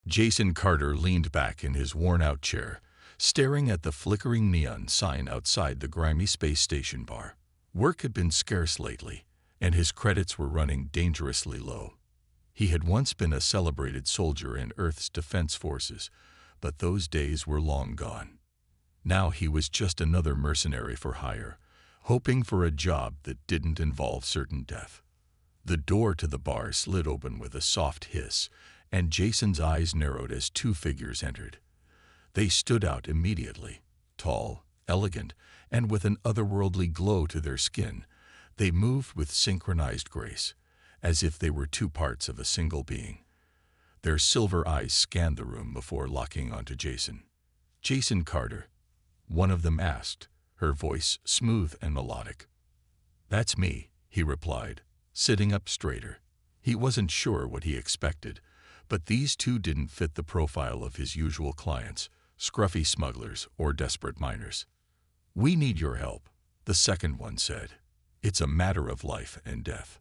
Jason Carter leaned back in his worn-out chair, staring at the flickering neon sign outside the grimy space station bar. Work had been scarce lately, and his credits were running dangerously low. He had once been a celebrated soldier in Earth's defense forces, but those days were long gone. Now he was just another mercenary for hire, hoping for a job that didn't involve certain death. The door to the bar slid open with a soft hiss, and Jason's eyes narrowed as two figures entered. They stood out immediately, tall, elegant, and with an otherworldly glow to their skin. They moved with synchronized grace, as if they were two parts of a single being. Their silver eyes scanned the room before locking onto Jason. "Jason Carter," one of them asked, her voice smooth and melodic. "That's me," he replied, sitting up straighter. He wasn't sure what he expected, but these two didn't fit the profile of his usual clients, scruffy smugglers or desperate miners. "We need your help," the second one said. "It's a matter of life and death."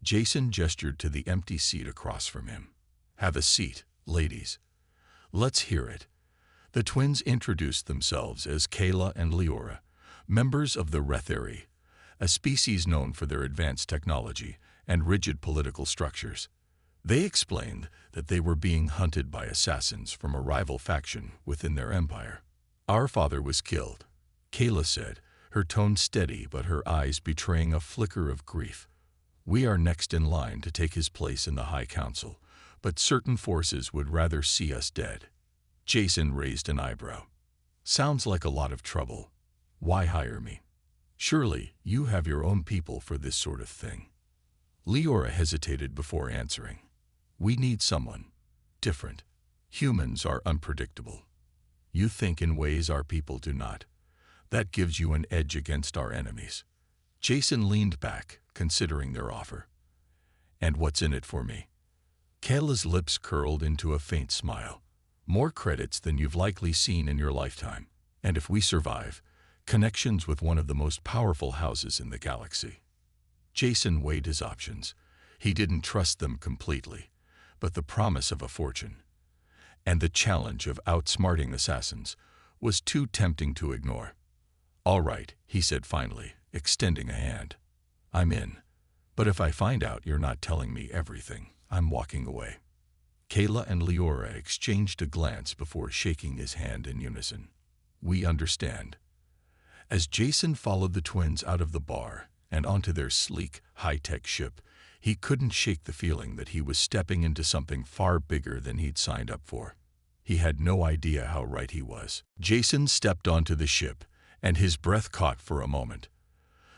Jason gestured to the empty seat across from him. "Have a seat, ladies. Let's hear it." The twins introduced themselves as Kayla and Leora, members of the Retheri, a species known for their advanced technology and rigid political structures. They explained that they were being hunted by assassins from a rival faction within their empire. "Our father was killed," Kayla said, her tone steady but her eyes betraying a flicker of grief. "We are next in line to take his place in the High Council, but certain forces would rather see us dead." Jason raised an eyebrow. "Sounds like a lot of trouble. Why hire me? Surely you have your own people for this sort of thing." Leora hesitated before answering. "We need someone different. Humans are unpredictable. You think in ways our people do not. That gives you an edge against our enemies." Jason leaned back, considering their offer. "And what's in it for me?" Kayla's lips curled into a faint smile. "More credits than you've likely seen in your lifetime. And if we survive, connections with one of the most powerful houses in the galaxy." Jason weighed his options. He didn't trust them completely, but the promise of a fortune and the challenge of outsmarting assassins was too tempting to ignore. "All right," he said finally, extending a hand. "I'm in. But if I find out you're not telling me everything, I'm walking away." Kayla and Leora exchanged a glance before shaking his hand in unison. "We understand." As Jason followed the twins out of the bar and onto their sleek, high-tech ship, he couldn't shake the feeling that he was stepping into something far bigger than he'd signed up for. He had no idea how right he was. Jason stepped onto the ship, and his breath caught for a moment.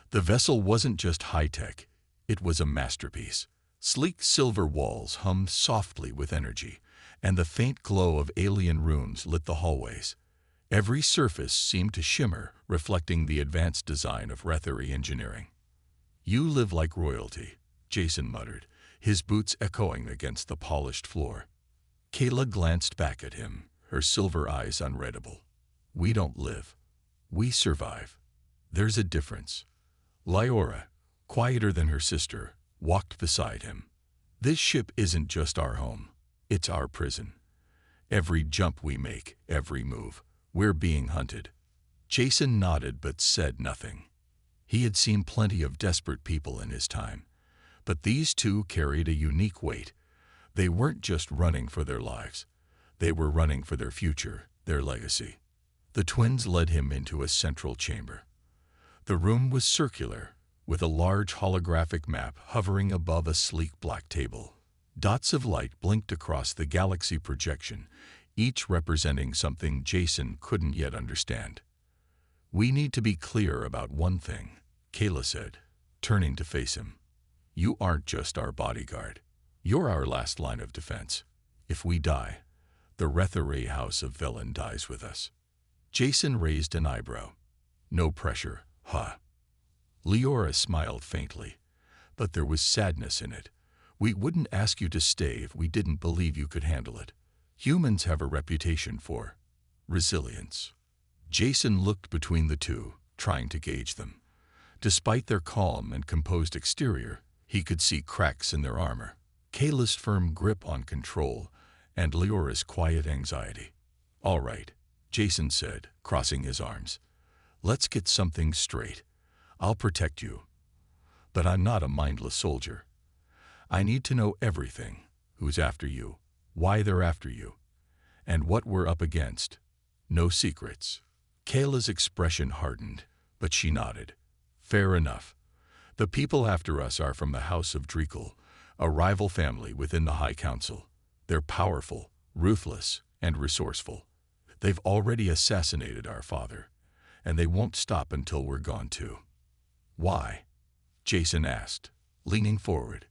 The vessel wasn't just high-tech, it was a masterpiece. Sleek silver walls hummed softly with energy, and the faint glow of alien runes lit the hallways. Every surface seemed to shimmer, reflecting the advanced design of Retheri engineering. "You live like royalty," Jason muttered, his boots echoing against the polished floor. Kayla glanced back at him, her silver eyes unreadable. "We don't live. We survive. There's a difference." Leora, quieter than her sister, walked beside him. "This ship isn't just our home. It's our prison. Every jump we make, every move, we're being hunted." Jason nodded but said nothing. He had seen plenty of desperate people in his time, but these two carried a unique weight. They weren't just running for their lives. They were running for their future, their legacy. The twins led him into a central chamber. The room was circular, with a large holographic map hovering above a sleek black table. Dots of light blinked across the galaxy projection, each representing something Jason couldn't yet understand. "We need to be clear about one thing," Kayla said, turning to face him. "You aren't just our bodyguard. You're our last line of defense. If we die, the Retheri House of Velen dies with us." Jason raised an eyebrow. "No pressure, huh?" Leora smiled faintly, but there was sadness in it. "We wouldn't ask you to stay if we didn't believe you could handle it. Humans have a reputation for resilience." Jason looked between the two, trying to gauge them. Despite their calm and composed exterior, he could see cracks in their armor. Kayla's firm grip on control and Leora's quiet anxiety. "All right," Jason said, crossing his arms. "Let's get something straight. I'll protect you, but I'm not a mindless soldier. I need to know everything: who's after you, why they're after you, and what we're up against. No secrets." Kayla's expression hardened, but she nodded. "Fair enough. The people after us are from the House of Drekel, a rival family within the High Council. They're powerful, ruthless, and resourceful. They've already assassinated our father, and they won't stop until we're gone too." "Why?" Jason asked, leaning forward.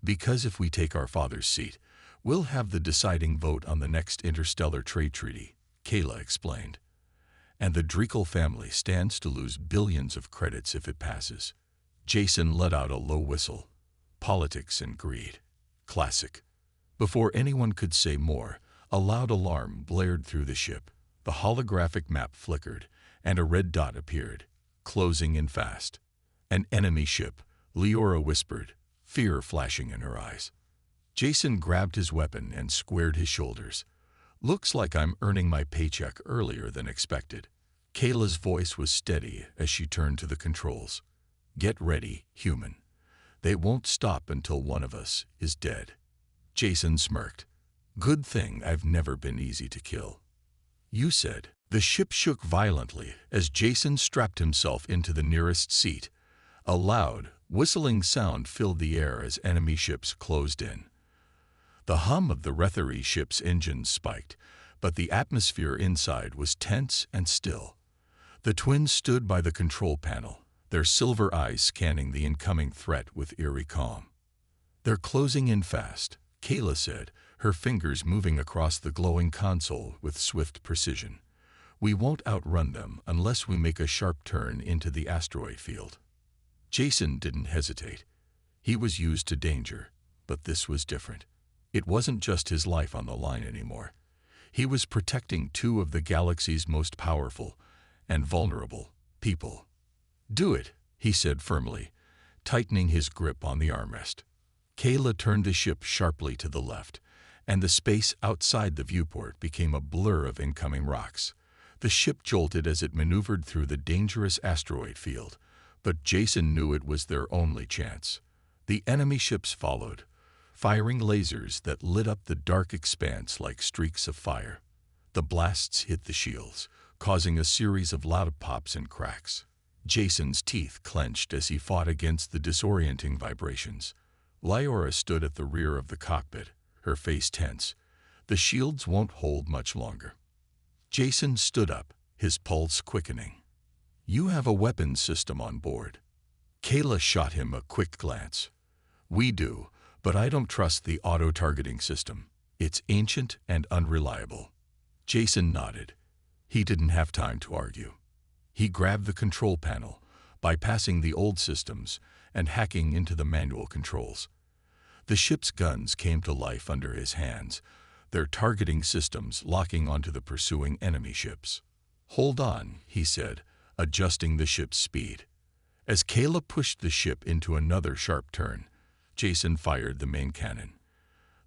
"Because if we take our father's seat, we'll have the deciding vote on the next interstellar trade treaty," Kayla explained. "And the Drekel family stands to lose billions of credits if it passes." Jason let out a low whistle. Politics and greed. Classic. Before anyone could say more, a loud alarm blared through the ship. The holographic map flickered, and a red dot appeared, closing in fast. "An enemy ship," Leora whispered, fear flashing in her eyes. Jason grabbed his weapon and squared his shoulders. "Looks like I'm earning my paycheck earlier than expected." Kayla's voice was steady as she turned to the controls. "Get ready, human. They won't stop until one of us is dead." Jason smirked. "Good thing I've never been easy to kill." "You said." The ship shook violently as Jason strapped himself into the nearest seat. A loud, whistling sound filled the air as enemy ships closed in. The hum of the Rethery ship's engines spiked, but the atmosphere inside was tense and still. The twins stood by the control panel, their silver eyes scanning the incoming threat with eerie calm. "They're closing in fast," Kayla said, her fingers moving across the glowing console with swift precision. "We won't outrun them unless we make a sharp turn into the asteroid field." Jason didn't hesitate. He was used to danger, but this was different. It wasn't just his life on the line anymore. He was protecting two of the galaxy's most powerful and vulnerable people. "Do it," he said firmly, tightening his grip on the armrest. Kayla turned the ship sharply to the left, and the space outside the viewport became a blur of incoming rocks. The ship jolted as it maneuvered through the dangerous asteroid field, but Jason knew it was their only chance. The enemy ships followed, firing lasers that lit up the dark expanse like streaks of fire. The blasts hit the shields, causing a series of loud pops and cracks. Jason's teeth clenched as he fought against the disorienting vibrations. Leora stood at the rear of the cockpit, her face tense. "The shields won't hold much longer." Jason stood up, his pulse quickening. "You have a weapons system on board." Kayla shot him a quick glance. "We do, but I don't trust the auto-targeting system. It's ancient and unreliable." Jason nodded. He didn't have time to argue. He grabbed the control panel, bypassing the old systems and hacking into the manual controls. The ship's guns came to life under his hands, their targeting systems locking onto the pursuing enemy ships. "Hold on," he said, adjusting the ship's speed. As Kayla pushed the ship into another sharp turn, Jason fired the main cannon.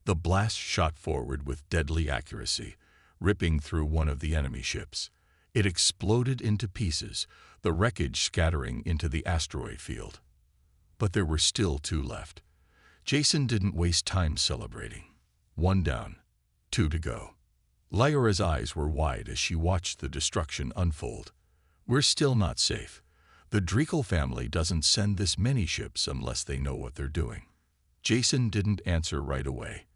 The blast shot forward with deadly accuracy, ripping through one of the enemy ships. It exploded into pieces, the wreckage scattering into the asteroid field. But there were still two left. Jason didn't waste time celebrating. One down, two to go. Leora's eyes were wide as she watched the destruction unfold. "We're still not safe. The Drekel family doesn't send this many ships unless they know what they're doing." Jason didn't answer right away.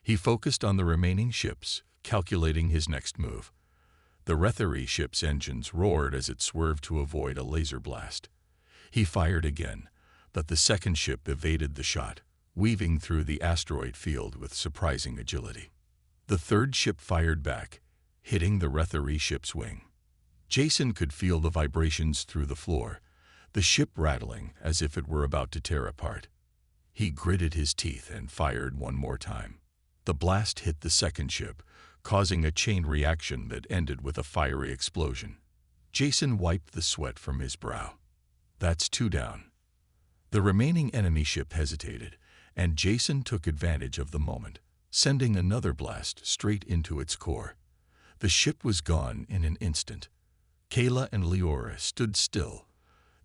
He focused on the remaining ships, calculating his next move. The Rethery ship's engines roared as it swerved to avoid a laser blast. He fired again, but the second ship evaded the shot, weaving through the asteroid field with surprising agility. The third ship fired back, hitting the Rethery ship's wing. Jason could feel the vibrations through the floor, the ship rattling as if it were about to tear apart. He gritted his teeth and fired one more time. The blast hit the second ship, causing a chain reaction that ended with a fiery explosion. Jason wiped the sweat from his brow. "That's two down." The remaining enemy ship hesitated, and Jason took advantage of the moment. sending another blast straight into its core. The ship was gone in an instant. Kayla and Leora stood still,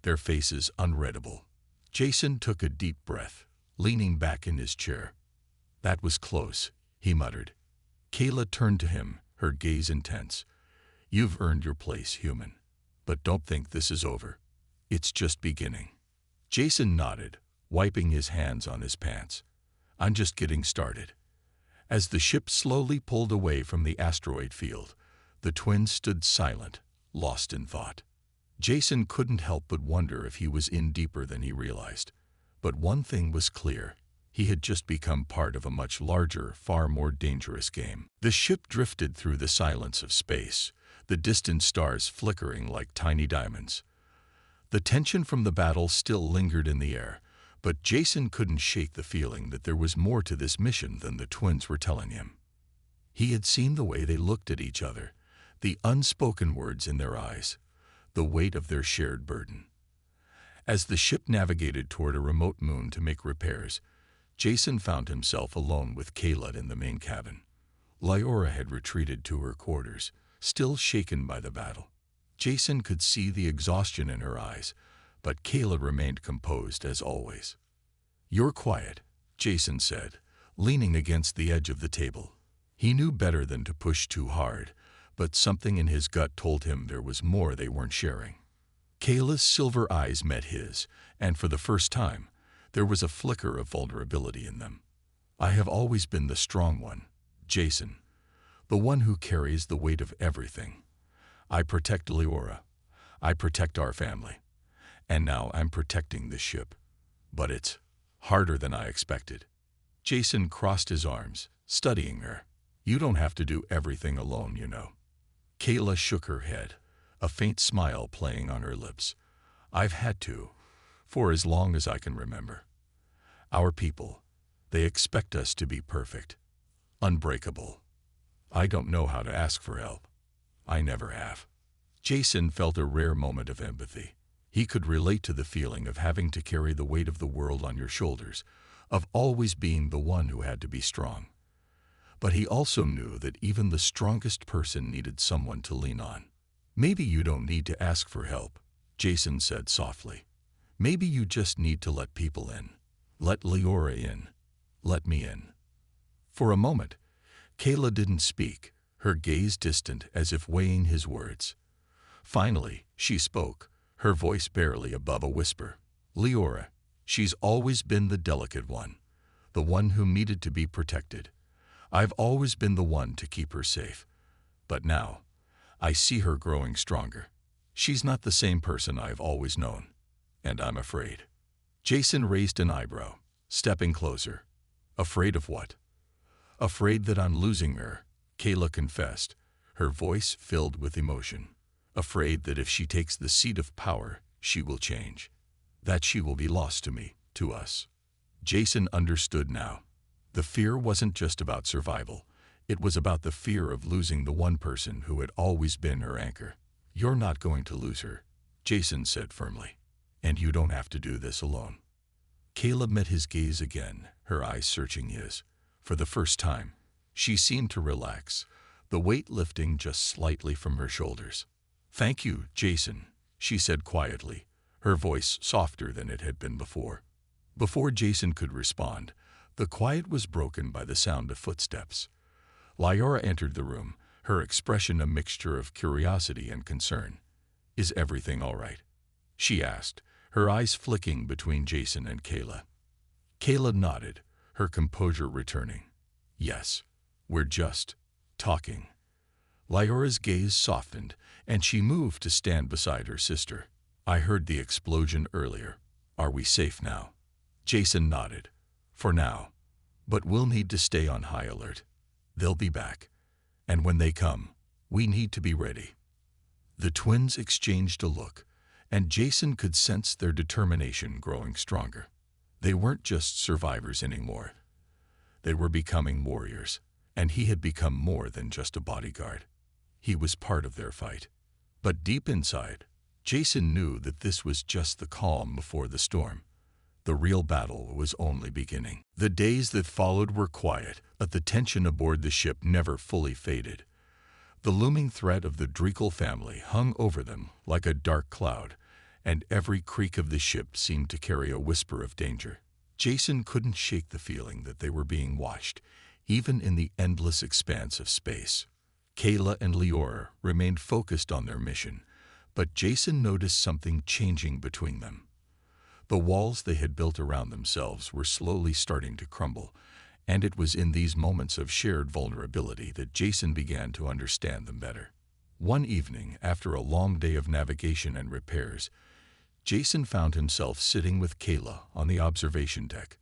their faces unreadable. Jason took a deep breath, leaning back in his chair. "That was close," he muttered. Kayla turned to him, her gaze intense. "You've earned your place, human. But don't think this is over. It's just beginning." Jason nodded, wiping his hands on his pants. "I'm just getting started." As the ship slowly pulled away from the asteroid field, the twins stood silent, lost in thought. Jason couldn't help but wonder if he was in deeper than he realized. But one thing was clear. He had just become part of a much larger, far more dangerous game. The ship drifted through the silence of space, the distant stars flickering like tiny diamonds. The tension from the battle still lingered in the air, but Jason couldn't shake the feeling that there was more to this mission than the twins were telling him. He had seen the way they looked at each other, the unspoken words in their eyes, the weight of their shared burden. As the ship navigated toward a remote moon to make repairs, Jason found himself alone with Kayla in the main cabin. Leora had retreated to her quarters, still shaken by the battle. Jason could see the exhaustion in her eyes, but Kayla remained composed as always. "You're quiet," Jason said, leaning against the edge of the table. He knew better than to push too hard, but something in his gut told him there was more they weren't sharing. Kayla's silver eyes met his, and for the first time, there was a flicker of vulnerability in them. "I have always been the strong one, Jason, the one who carries the weight of everything. I protect Leora. I protect our family. And now I'm protecting this ship. But it's harder than I expected." Jason crossed his arms, studying her. "You don't have to do everything alone, you know." Kayla shook her head, a faint smile playing on her lips. "I've had to, for as long as I can remember. Our people, they expect us to be perfect, unbreakable. I don't know how to ask for help. I never have." Jason felt a rare moment of empathy. He could relate to the feeling of having to carry the weight of the world on your shoulders, of always being the one who had to be strong. But he also knew that even the strongest person needed someone to lean on. "Maybe you don't need to ask for help," Jason said softly. "Maybe you just need to let people in. Let Leora in. Let me in." For a moment, Kayla didn't speak, her gaze distant as if weighing his words. Finally, she spoke, her voice barely above a whisper. "Leora, she's always been the delicate one, the one who needed to be protected. I've always been the one to keep her safe. But now, I see her growing stronger. She's not the same person I've always known, and I'm afraid." Jason raised an eyebrow, stepping closer. "Afraid of what?" "Afraid that I'm losing her," Kayla confessed, her voice filled with emotion. "Afraid that if she takes the seat of power, she will change. That she will be lost to me, to us." Jason understood now. The fear wasn't just about survival. It was about the fear of losing the one person who had always been her anchor. "You're not going to lose her," Jason said firmly. "And you don't have to do this alone." Kayla met his gaze again, her eyes searching his. For the first time, she seemed to relax, the weight lifting just slightly from her shoulders. "Thank you, Jason," she said quietly, her voice softer than it had been before. Before Jason could respond, the quiet was broken by the sound of footsteps. Leora entered the room, her expression a mixture of curiosity and concern. "Is everything all right?" she asked, her eyes flicking between Jason and Kayla. Kayla nodded, her composure returning. "Yes, we're just talking." Leora's gaze softened, and she moved to stand beside her sister. "I heard the explosion earlier. Are we safe now?" Jason nodded. "For now. But we'll need to stay on high alert. They'll be back. And when they come, we need to be ready." The twins exchanged a look, and Jason could sense their determination growing stronger. They weren't just survivors anymore. They were becoming warriors, and he had become more than just a bodyguard. He was part of their fight. But deep inside, Jason knew that this was just the calm before the storm. The real battle was only beginning. The days that followed were quiet, but the tension aboard the ship never fully faded. The looming threat of the Dreekle family hung over them like a dark cloud, and every creak of the ship seemed to carry a whisper of danger. Jason couldn't shake the feeling that they were being watched, even in the endless expanse of space. Kayla and Leora remained focused on their mission, but Jason noticed something changing between them. The walls they had built around themselves were slowly starting to crumble, and it was in these moments of shared vulnerability that Jason began to understand them better. One evening, after a long day of navigation and repairs, Jason found himself sitting with Kayla on the observation deck.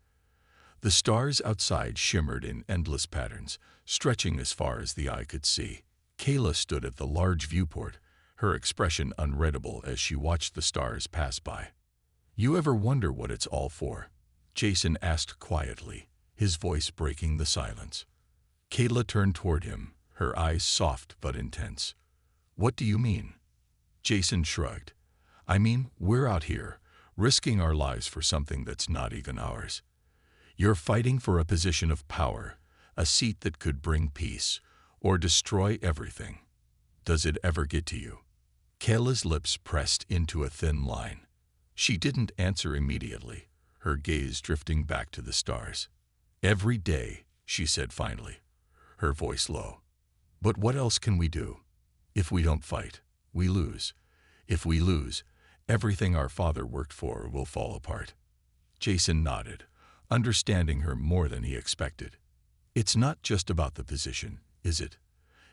The stars outside shimmered in endless patterns, stretching as far as the eye could see. Kayla stood at the large viewport, her expression unreadable as she watched the stars pass by. "You ever wonder what it's all for?" Jason asked quietly, his voice breaking the silence. Kayla turned toward him, her eyes soft but intense. "What do you mean?" Jason shrugged. "I mean, we're out here, risking our lives for something that's not even ours. You're fighting for a position of power, a seat that could bring peace, or destroy everything. Does it ever get to you?" Kayla's lips pressed into a thin line. She didn't answer immediately, her gaze drifting back to the stars. "Every day," she said finally, her voice low. "But what else can we do? If we don't fight, we lose. If we lose, everything our father worked for will fall apart." Jason nodded, understanding her more than he expected. "It's not just about the position, is it?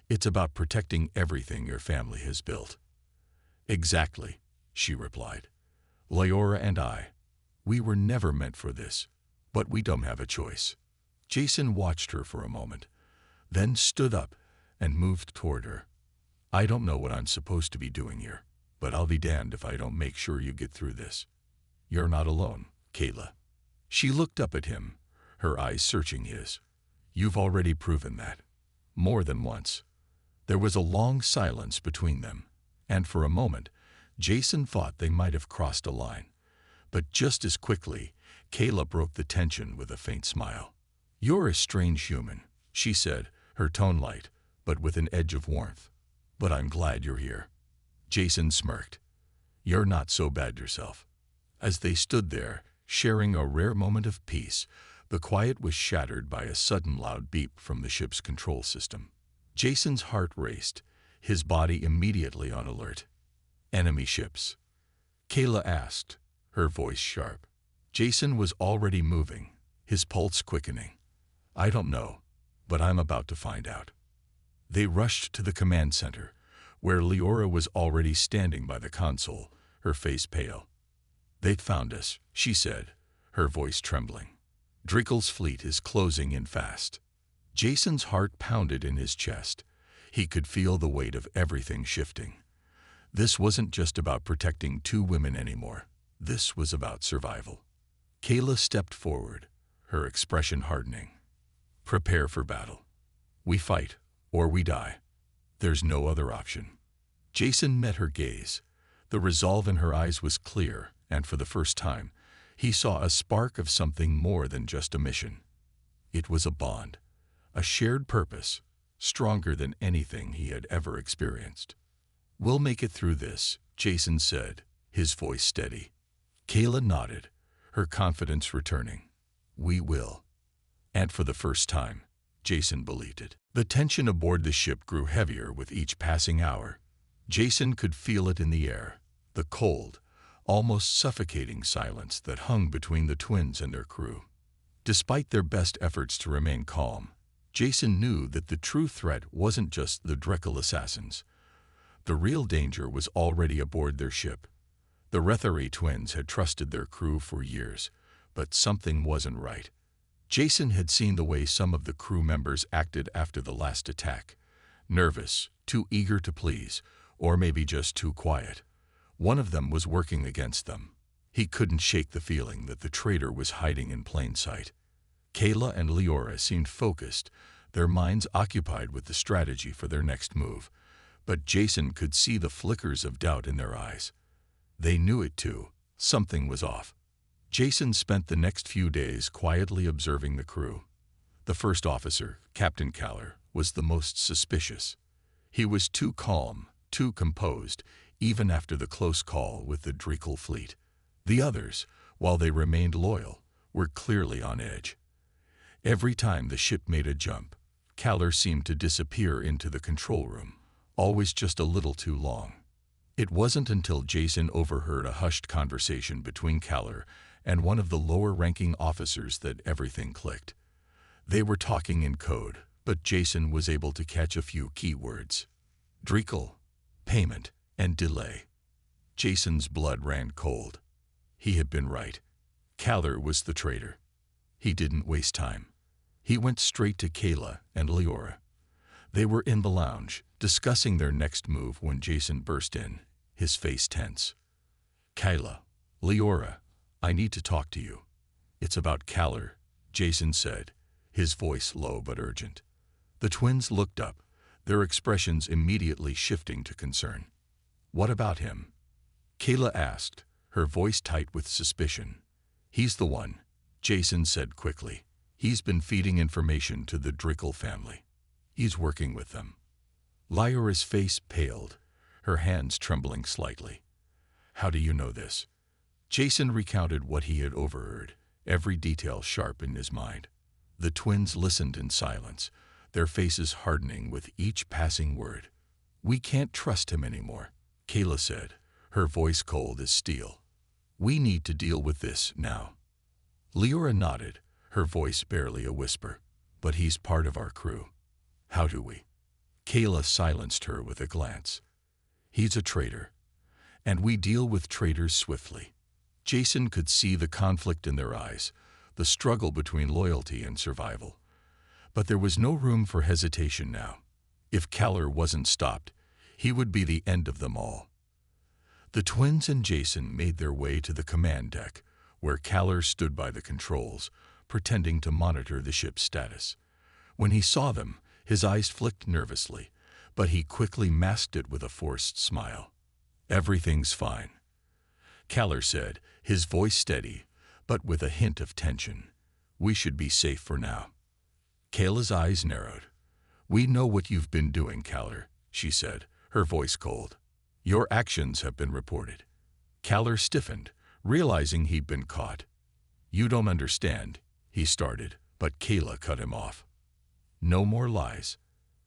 It's about protecting everything your family has built." "Exactly," she replied. "Leora and I, we were never meant for this, but we don't have a choice." Jason watched her for a moment, then stood up and moved toward her. "I don't know what I'm supposed to be doing here, but I'll be damned if I don't make sure you get through this. You're not alone, Kayla." She looked up at him, her eyes searching his. "You've already proven that. More than once." There was a long silence between them, and for a moment, Jason thought they might have crossed a line. But just as quickly, Kayla broke the tension with a faint smile. "You're a strange human," she said, her tone light, but with an edge of warmth. "But I'm glad you're here." Jason smirked. "You're not so bad yourself." As they stood there, sharing a rare moment of peace, the quiet was shattered by a sudden loud beep from the ship's control system. Jason's heart raced, his body immediately on alert. "Enemy ships?" Kayla asked, her voice sharp. Jason was already moving, his pulse quickening. "I don't know, but I'm about to find out." They rushed to the command center, where Leora was already standing by the console, her face pale. "They've found us," she said, her voice trembling. "Dreekle's fleet is closing in fast." Jason's heart pounded in his chest. He could feel the weight of everything shifting. This wasn't just about protecting two women anymore. This was about survival. Kayla stepped forward, her expression hardening. "Prepare for battle. We fight, or we die. There's no other option." Jason met her gaze. The resolve in her eyes was clear, and for the first time, he saw a spark of something more than just a mission. It was a bond, a shared purpose, stronger than anything he had ever experienced. "We'll make it through this," Jason said, his voice steady. Kayla nodded, her confidence returning. "We will." And for the first time, Jason believed it. The tension aboard the ship grew heavier with each passing hour. Jason could feel it in the air, the cold, almost suffocating silence that hung between the twins and their crew. Despite their best efforts to remain calm, Jason knew that the true threat wasn't just the Dreekle assassins. The real danger was already aboard their ship. The Rethari twins had trusted their crew for years, but something wasn't right. Jason had seen the way some of the crew members acted after the last attack. Nervous, too eager to please, or maybe just too quiet. One of them was working against them. He couldn't shake the feeling that the traitor was hiding in plain sight. Kayla and Leora seemed focused, their minds occupied with the strategy for their next move. But Jason could see the flickers of doubt in their eyes. They knew it too. Something was off. Jason spent the next few days quietly observing the crew. The first officer, Captain Kaller, was the most suspicious. He was too calm, too composed, even after the close call with the Drekel fleet. The others, while they remained loyal, were clearly on edge. Every time the ship made a jump, Kaller seemed to disappear into the control room, always just a little too long. It wasn't until Jason overheard a hushed conversation between Kaller and one of the lower-ranking officers that everything clicked. They were talking in code, but Jason was able to catch a few key words. Drekel, payment, and delay. Jason's blood ran cold. He had been right. Kaller was the traitor. He didn't waste time. He went straight to Kayla and Leora. They were in the lounge, discussing their next move when Jason burst in, his face tense. Kayla, Leora, I need to talk to you. It's about Kaller, Jason said, his voice low but urgent. The twins looked up, their expressions immediately shifting to concern. What about him? Kayla asked, her voice tight with suspicion. He's the one, Jason said quickly. He's been feeding information to the Drekel family. He's working with them. Leora's face paled, her hands trembling slightly. How do you know this? Jason recounted what he had overheard, every detail sharp in his mind. The twins listened in silence, their faces hardening with each passing word. We can't trust him anymore, Kayla said, her voice cold as steel. We need to deal with this now. Leora nodded, her voice barely a whisper. But he's part of our crew. How do we? Kayla silenced her with a glance. He's a traitor, and we deal with traitors swiftly. Jason could see the conflict in their eyes, the struggle between loyalty and survival. But there was no room for hesitation now. If Kaller wasn't stopped, he would be the end of them all. The twins and Jason made their way to the command deck, where Kaller stood by the controls, pretending to monitor the ship's status. When he saw them, his eyes flicked nervously, but he quickly masked it with a forced smile. Everything's fine, Kaller said, his voice steady, but with a hint of tension. We should be safe for now. Kayla's eyes narrowed. We know what you've been doing, Kaller, she said, her voice cold. Your actions have been reported. Kaller stiffened, realizing he'd been caught. You don't understand, he started, but Kayla cut him off. No more lies.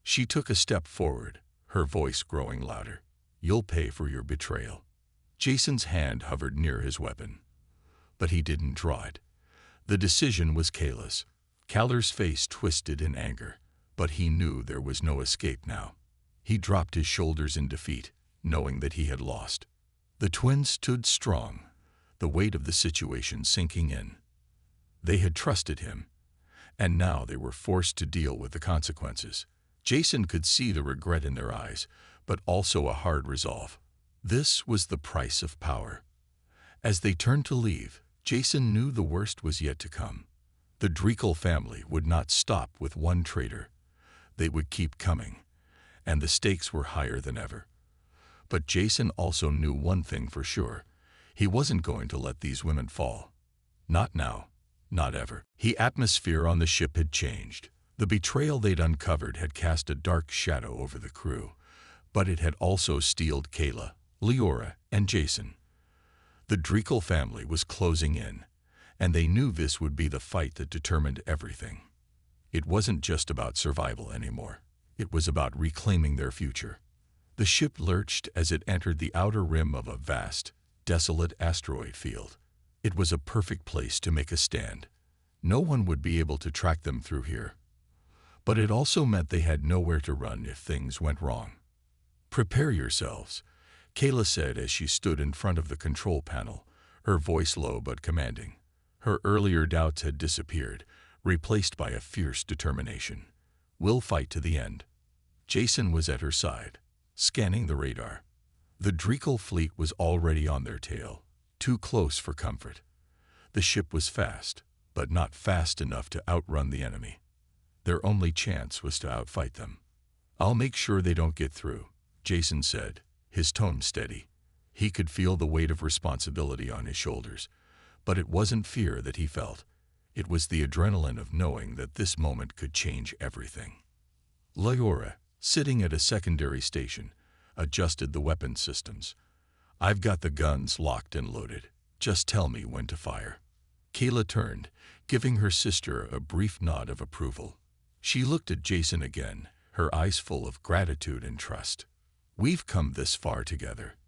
She took a step forward, her voice growing louder. You'll pay for your betrayal. Jason's hand hovered near his weapon, but he didn't draw it. The decision was Kayla's. Kaller's face twisted in anger, but he knew there was no escape now. He dropped his shoulders in defeat, knowing that he had lost. The twins stood strong, the weight of the situation sinking in. They had trusted him, and now they were forced to deal with the consequences. Jason could see the regret in their eyes, but also a hard resolve. This was the price of power. As they turned to leave, Jason knew the worst was yet to come. The Drekel family would not stop with one traitor. They would keep coming, and the stakes were higher than ever. But Jason also knew one thing for sure. He wasn't going to let these women fall. Not now, not ever. The atmosphere on the ship had changed. The betrayal they'd uncovered had cast a dark shadow over the crew, but it had also steeled Kayla, Leora, and Jason. The Drekel family was closing in, and they knew this would be the fight that determined everything. It wasn't just about survival anymore. It was about reclaiming their future. The ship lurched as it entered the outer rim of a vast, desolate asteroid field. It was a perfect place to make a stand. No one would be able to track them through here. But it also meant they had nowhere to run if things went wrong. Prepare yourselves, Kayla said as she stood in front of the control panel, her voice low but commanding. Her earlier doubts had disappeared, replaced by a fierce determination. We'll fight to the end. Jason was at her side, scanning the radar. The Drekel fleet was already on their tail, too close for comfort. The ship was fast, but not fast enough to outrun the enemy. Their only chance was to outfight them. I'll make sure they don't get through, Jason said, his tone steady. He could feel the weight of responsibility on his shoulders, But it wasn't fear that he felt. It was the adrenaline of knowing that this moment could change everything. Leora, sitting at a secondary station, adjusted the weapon systems. "I've got the guns locked and loaded. Just tell me when to fire." Kayla turned, giving her sister a brief nod of approval. She looked at Jason again, her eyes full of gratitude and trust. "We've come this far together.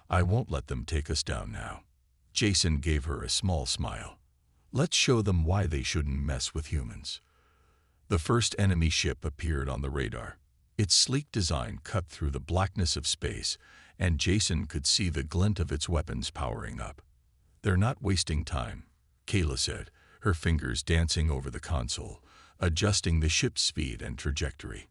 I won't let them take us down now." Jason gave her a small smile. "Let's show them why they shouldn't mess with humans." The first enemy ship appeared on the radar. Its sleek design cut through the blackness of space, and Jason could see the glint of its weapons powering up. "They're not wasting time," Kayla said, her fingers dancing over the console, adjusting the ship's speed and trajectory.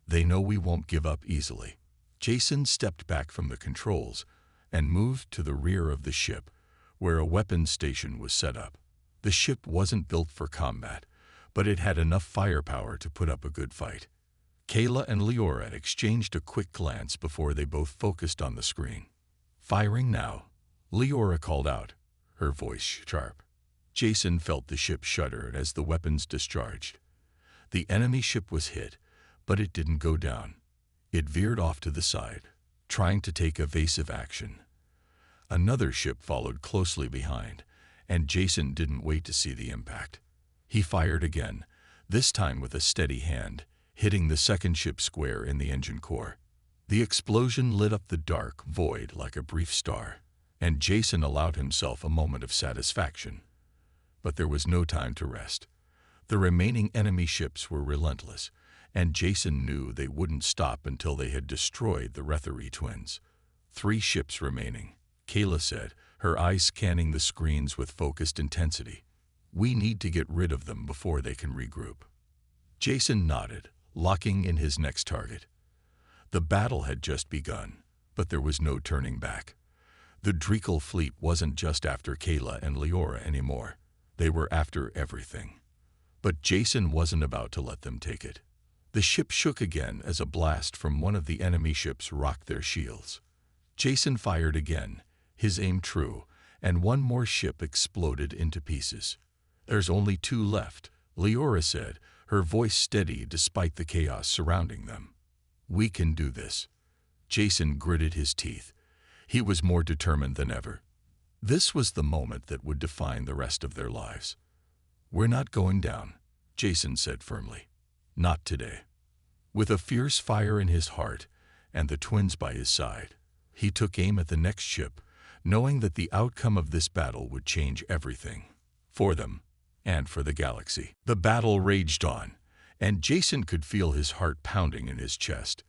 "They know we won't give up easily." Jason stepped back from the controls and moved to the rear of the ship, where a weapons station was set up. The ship wasn't built for combat, but it had enough firepower to put up a good fight. Kayla and Leora exchanged a quick glance before they both focused on the screen. "Firing now," Leora called out, her voice sharp. Jason felt the ship shudder as the weapons discharged. The enemy ship was hit, but it didn't go down. It veered off to the side, trying to take evasive action. Another ship followed closely behind, and Jason didn't wait to see the impact. He fired again, this time with a steady hand, hitting the second ship square in the engine core. The explosion lit up the dark void like a brief star, and Jason allowed himself a moment of satisfaction. But there was no time to rest. The remaining enemy ships were relentless, and Jason knew they wouldn't stop until they had destroyed the Rethery twins. 3 ships remaining, Kayla said, her eyes scanning the screens with focused intensity. "We need to get rid of them before they can regroup." Jason nodded, locking in his next target. The battle had just begun, but there was no turning back. The Dreekle fleet wasn't just after Kayla and Leora anymore. They were after everything. But Jason wasn't about to let them take it. The ship shook again as a blast from one of the enemy ships rocked their shields. Jason fired again, his aim true, and one more ship exploded into pieces. "There's only 2 left," Leora said, her voice steady despite the chaos surrounding them. "We can do this." Jason gritted his teeth. He was more determined than ever. This was the moment that would define the rest of their lives. "We're not going down," Jason said firmly. "Not today." With a fierce fire in his heart and the twins by his side, he took aim at the next ship, knowing that the outcome of this battle would change everything. For them, and for the galaxy. The battle raged on, and Jason could feel his heart pounding in his chest.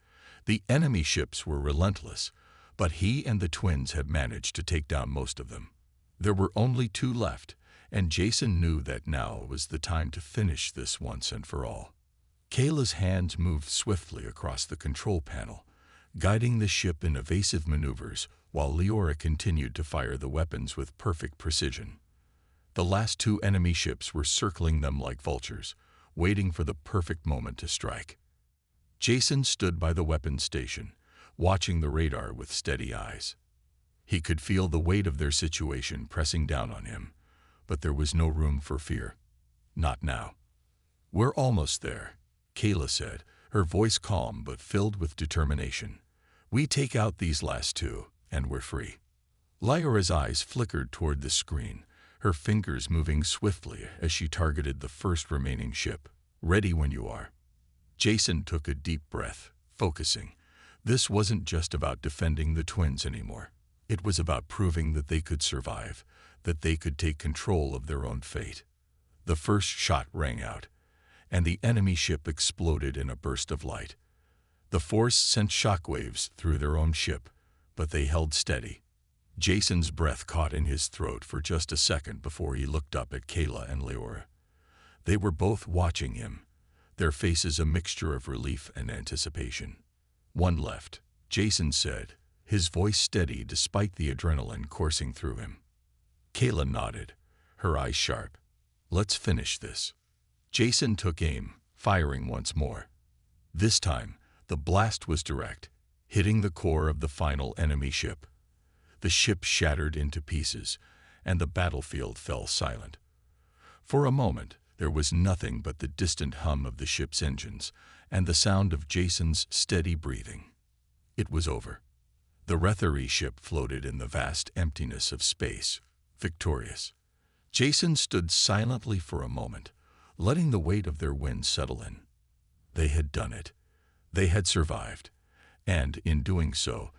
The enemy ships were relentless, but he and the twins had managed to take down most of them. There were only 2 left, and Jason knew that now was the time to finish this once and for all. Kayla's hands moved swiftly across the control panel, guiding the ship in evasive maneuvers while Leora continued to fire the weapons with perfect precision. The last 2 enemy ships were circling them like vultures, waiting for the perfect moment to strike. Jason stood by the weapons station, watching the radar with steady eyes. He could feel the weight of their situation pressing down on him, but there was no room for fear. Not now. "We're almost there," Kayla said, her voice calm but filled with determination. "We take out these last 2, and we're free." Lyra's eyes flickered toward the screen, her fingers moving swiftly as she targeted the first remaining ship. "Ready when you are." Jason took a deep breath, focusing. This wasn't just about defending the twins anymore. It was about proving that they could survive, that they could take control of their own fate. The first shot rang out, and the enemy ship exploded in a burst of light. The force sent shockwaves through their own ship, but they held steady. Jason's breath caught in his throat for just a second before he looked up at Kayla and Leora. They were both watching him, their faces a mixture of relief and anticipation. "One left," Jason said, his voice steady despite the adrenaline coursing through him. Kayla nodded, her eyes sharp. "Let's finish this." Jason took aim, firing once more. This time, the blast was direct, hitting the core of the final enemy ship. The ship shattered into pieces, and the battlefield fell silent. For a moment, there was nothing but the distant hum of the ship's engines and the sound of Jason's steady breathing. It was over. The Retherie ship floated in the vast emptiness of space, victorious. Jason stood silently for a moment, letting the weight of their wind settle in. They had done it. They had survived. And, in doing so,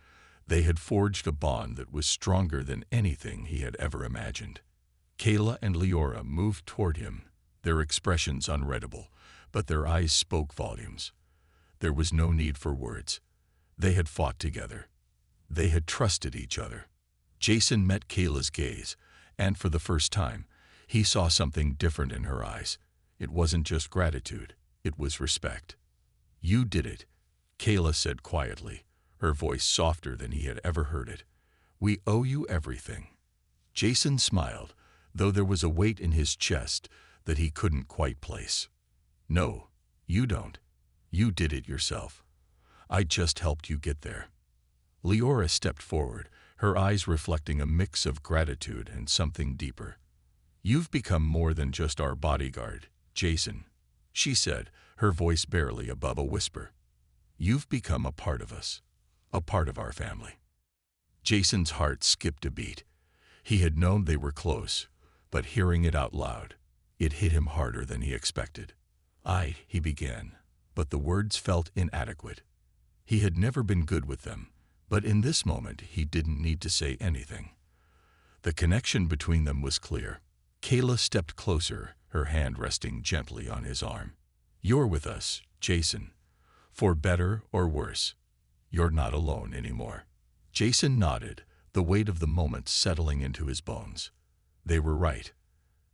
they had forged a bond that was stronger than anything he had ever imagined. Kayla and Leora moved toward him, their expressions unreadable, but their eyes spoke volumes. There was no need for words. They had fought together. They had trusted each other. Jason met Kayla's gaze, and for the first time, he saw something different in her eyes. It wasn't just gratitude, it was respect. "You did it," Kayla said quietly, her voice softer than he had ever heard it. "We owe you everything." Jason smiled, though there was a weight in his chest that he couldn't quite place. "No, you don't. You did it yourself. I just helped you get there." Leora stepped forward, her eyes reflecting a mix of gratitude and something deeper. "You've become more than just our bodyguard, Jason," she said, her voice barely above a whisper. "You've become a part of us, a part of our family." Jason's heart skipped a beat. He had known they were close, but hearing it out loud, it hit him harder than he expected. He began, but the words felt inadequate. He had never been good with them, but in this moment he didn't need to say anything. The connection between them was clear. Kayla stepped closer, her hand resting gently on his arm. "You're with us, Jason. For better or worse, you're not alone anymore." Jason nodded, the weight of the moment settling into his bones. They were right.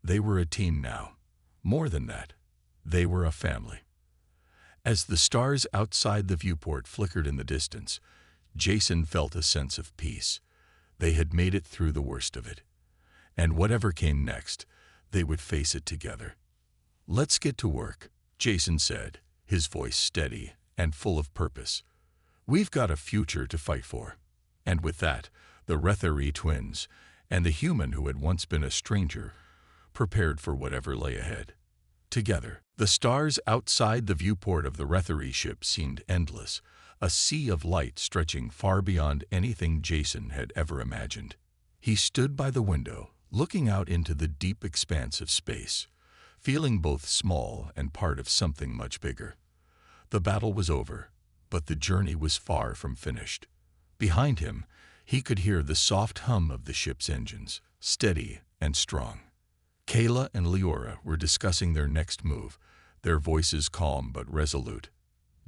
They were a team now. More than that, they were a family. As the stars outside the viewport flickered in the distance, Jason felt a sense of peace. They had made it through the worst of it. And whatever came next, they would face it together. "Let's get to work," Jason said, his voice steady and full of purpose. "We've got a future to fight for." And with that, the Retherie twins, and the human who had once been a stranger, prepared for whatever lay ahead. Together, the stars outside the viewport of the Retherie ship seemed endless, a sea of light stretching far beyond anything Jason had ever imagined. He stood by the window, looking out into the deep expanse of space, feeling both small and part of something much bigger. The battle was over, but the journey was far from finished. Behind him, he could hear the soft hum of the ship's engines, steady and strong. Kayla and Leora were discussing their next move, their voices calm but resolute.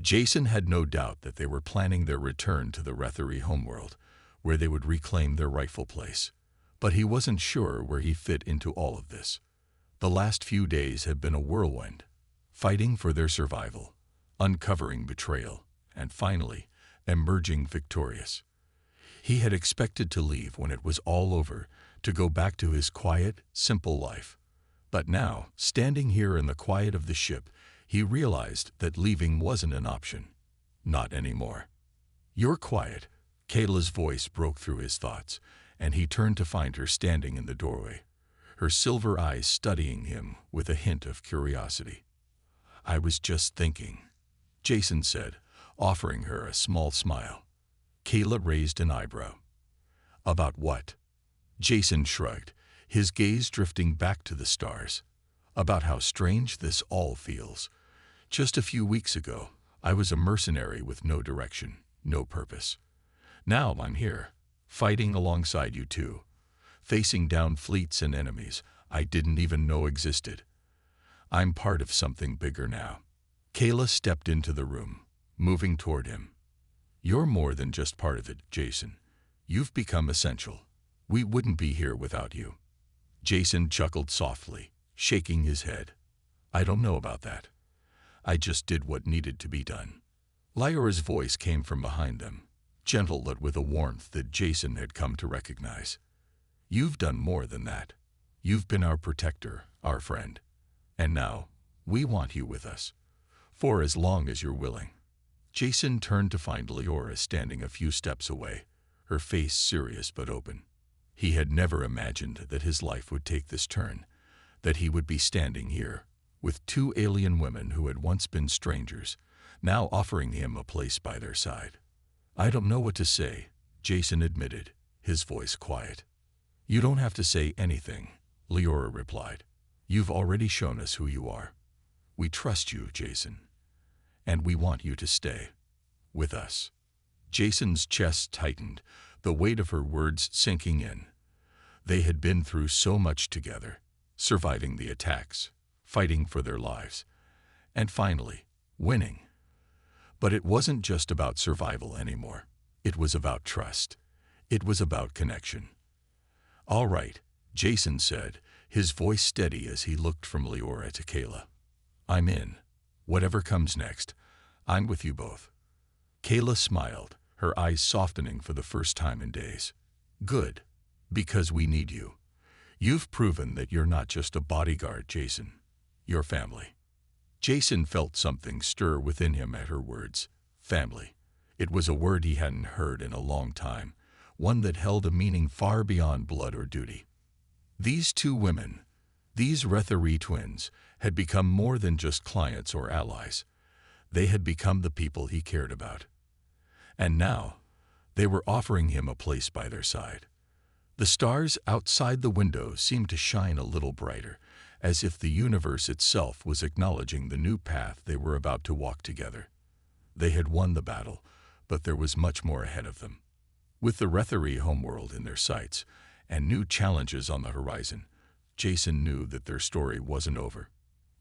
Jason had no doubt that they were planning their return to the Retherie homeworld, where they would reclaim their rightful place. But he wasn't sure where he fit into all of this. The last few days had been a whirlwind, fighting for their survival, uncovering betrayal, and finally, emerging victorious. He had expected to leave when it was all over, to go back to his quiet, simple life. But now, standing here in the quiet of the ship, he realized that leaving wasn't an option. Not anymore. "You're quiet," Kayla's voice broke through his thoughts, and he turned to find her standing in the doorway, her silver eyes studying him with a hint of curiosity. "I was just thinking," Jason said, offering her a small smile. Kayla raised an eyebrow. "About what?" Jason shrugged, his gaze drifting back to the stars. "About how strange this all feels. Just a few weeks ago, I was a mercenary with no direction, no purpose. Now I'm here, fighting alongside you two, facing down fleets and enemies I didn't even know existed. I'm part of something bigger now." Kayla stepped into the room, moving toward him. "You're more than just part of it, Jason. You've become essential. We wouldn't be here without you." Jason chuckled softly, shaking his head. "I don't know about that. I just did what needed to be done." Lyra's voice came from behind them, gentle but with a warmth that Jason had come to recognize. "You've done more than that. You've been our protector, our friend. And now, we want you with us, for as long as you're willing." Jason turned to find Leora standing a few steps away, her face serious but open. He had never imagined that his life would take this turn, that he would be standing here, with two alien women who had once been strangers, now offering him a place by their side. "I don't know what to say," Jason admitted, his voice quiet. "You don't have to say anything," Leora replied. "You've already shown us who you are. We trust you, Jason. And we want you to stay. With us." Jason's chest tightened, the weight of her words sinking in. They had been through so much together, surviving the attacks, fighting for their lives, and finally, winning. But it wasn't just about survival anymore. It was about trust. It was about connection. "All right," Jason said, his voice steady as he looked from Leora to Kayla. "I'm in. Whatever comes next, I'm with you both." Kayla smiled, her eyes softening for the first time in days. "Good. Because we need you. You've proven that you're not just a bodyguard, Jason. You're family." Jason felt something stir within him at her words. Family. It was a word he hadn't heard in a long time, one that held a meaning far beyond blood or duty. These two women, these Retherie twins, had become more than just clients or allies. They had become the people he cared about. And now, they were offering him a place by their side. The stars outside the window seemed to shine a little brighter, as if the universe itself was acknowledging the new path they were about to walk together. They had won the battle, but there was much more ahead of them. With the Retherie homeworld in their sights and new challenges on the horizon, Jason knew that their story wasn't over.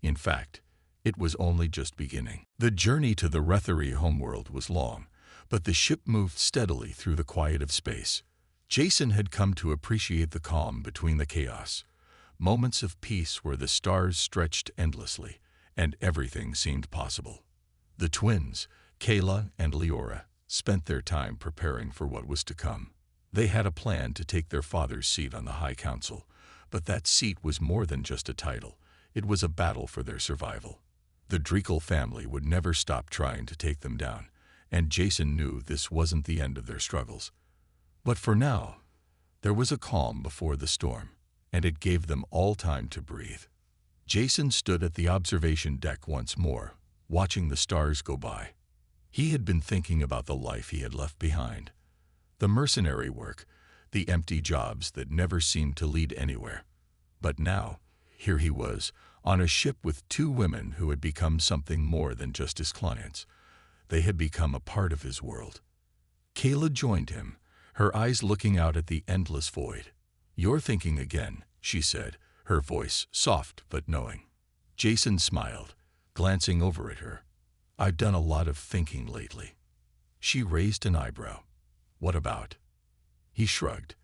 In fact, it was only just beginning. The journey to the Retherie homeworld was long, but the ship moved steadily through the quiet of space. Jason had come to appreciate the calm between the chaos, moments of peace where the stars stretched endlessly and everything seemed possible. The twins, Kayla and Leora, spent their time preparing for what was to come. They had a plan to take their father's seat on the High Council, but that seat was more than just a title. It was a battle for their survival. The Dreekle family would never stop trying to take them down, and Jason knew this wasn't the end of their struggles. But for now, there was a calm before the storm, and it gave them all time to breathe. Jason stood at the observation deck once more, watching the stars go by. He had been thinking about the life he had left behind. The mercenary work, the empty jobs that never seemed to lead anywhere. But now, here he was, on a ship with two women who had become something more than just his clients. They had become a part of his world. Kayla joined him, her eyes looking out at the endless void. "You're thinking again," she said, her voice soft but knowing. Jason smiled, glancing over at her. "I've done a lot of thinking lately." She raised an eyebrow. "What about?" He shrugged.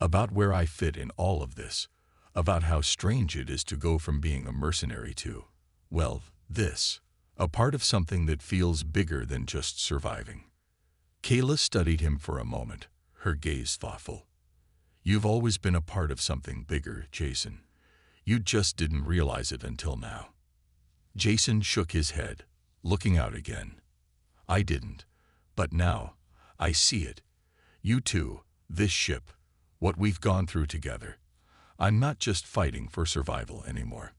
"About where I fit in all of this. About how strange it is to go from being a mercenary to, well, this. A part of something that feels bigger than just surviving." Kayla studied him for a moment, her gaze thoughtful. "You've always been a part of something bigger, Jason. You just didn't realize it until now." Jason shook his head, looking out again. "I didn't. But now, I see it. You too, this ship, what we've gone through together. I'm not just fighting for survival anymore.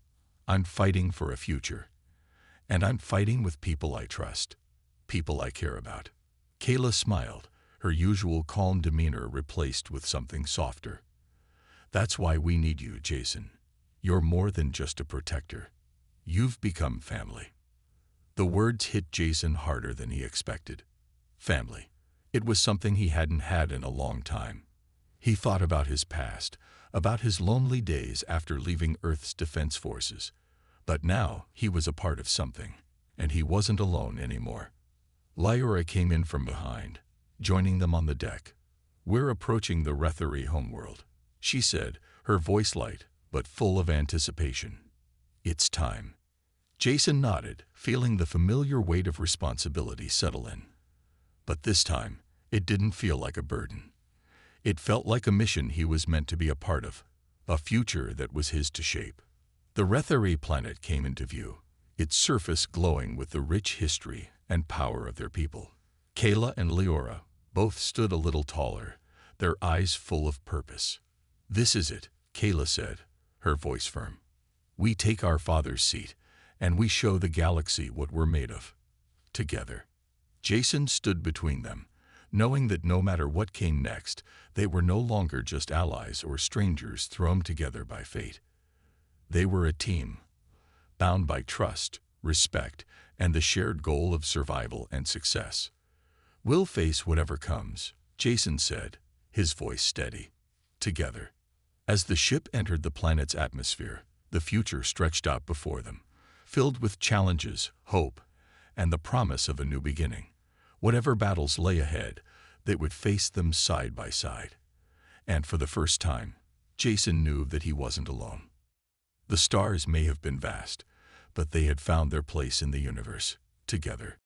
I'm fighting for a future. And I'm fighting with people I trust, people I care about." Kayla smiled, her usual calm demeanor replaced with something softer. "That's why we need you, Jason. You're more than just a protector. You've become family." The words hit Jason harder than he expected. Family. It was something he hadn't had in a long time. He thought about his past, about his lonely days after leaving Earth's defense forces. But now he was a part of something, and he wasn't alone anymore. Leora came in from behind, joining them on the deck. "We're approaching the Retherie homeworld," she said, her voice light, but full of anticipation. "It's time." Jason nodded, feeling the familiar weight of responsibility settle in. But this time, it didn't feel like a burden. It felt like a mission he was meant to be a part of, a future that was his to shape. The Retherie planet came into view, its surface glowing with the rich history and power of their people. Kayla and Leora both stood a little taller, their eyes full of purpose. "This is it," Kayla said, her voice firm. "We take our father's seat, and we show the galaxy what we're made of. Together." Jason stood between them, knowing that no matter what came next, they were no longer just allies or strangers thrown together by fate. They were a team, bound by trust, respect, and the shared goal of survival and success. "We'll face whatever comes," Jason said, his voice steady. Together. As the ship entered the planet's atmosphere, the future stretched out before them, filled with challenges, hope, and the promise of a new beginning. Whatever battles lay ahead, they would face them side by side. And for the first time, Jason knew that he wasn't alone. The stars may have been vast, but they had found their place in the universe, together.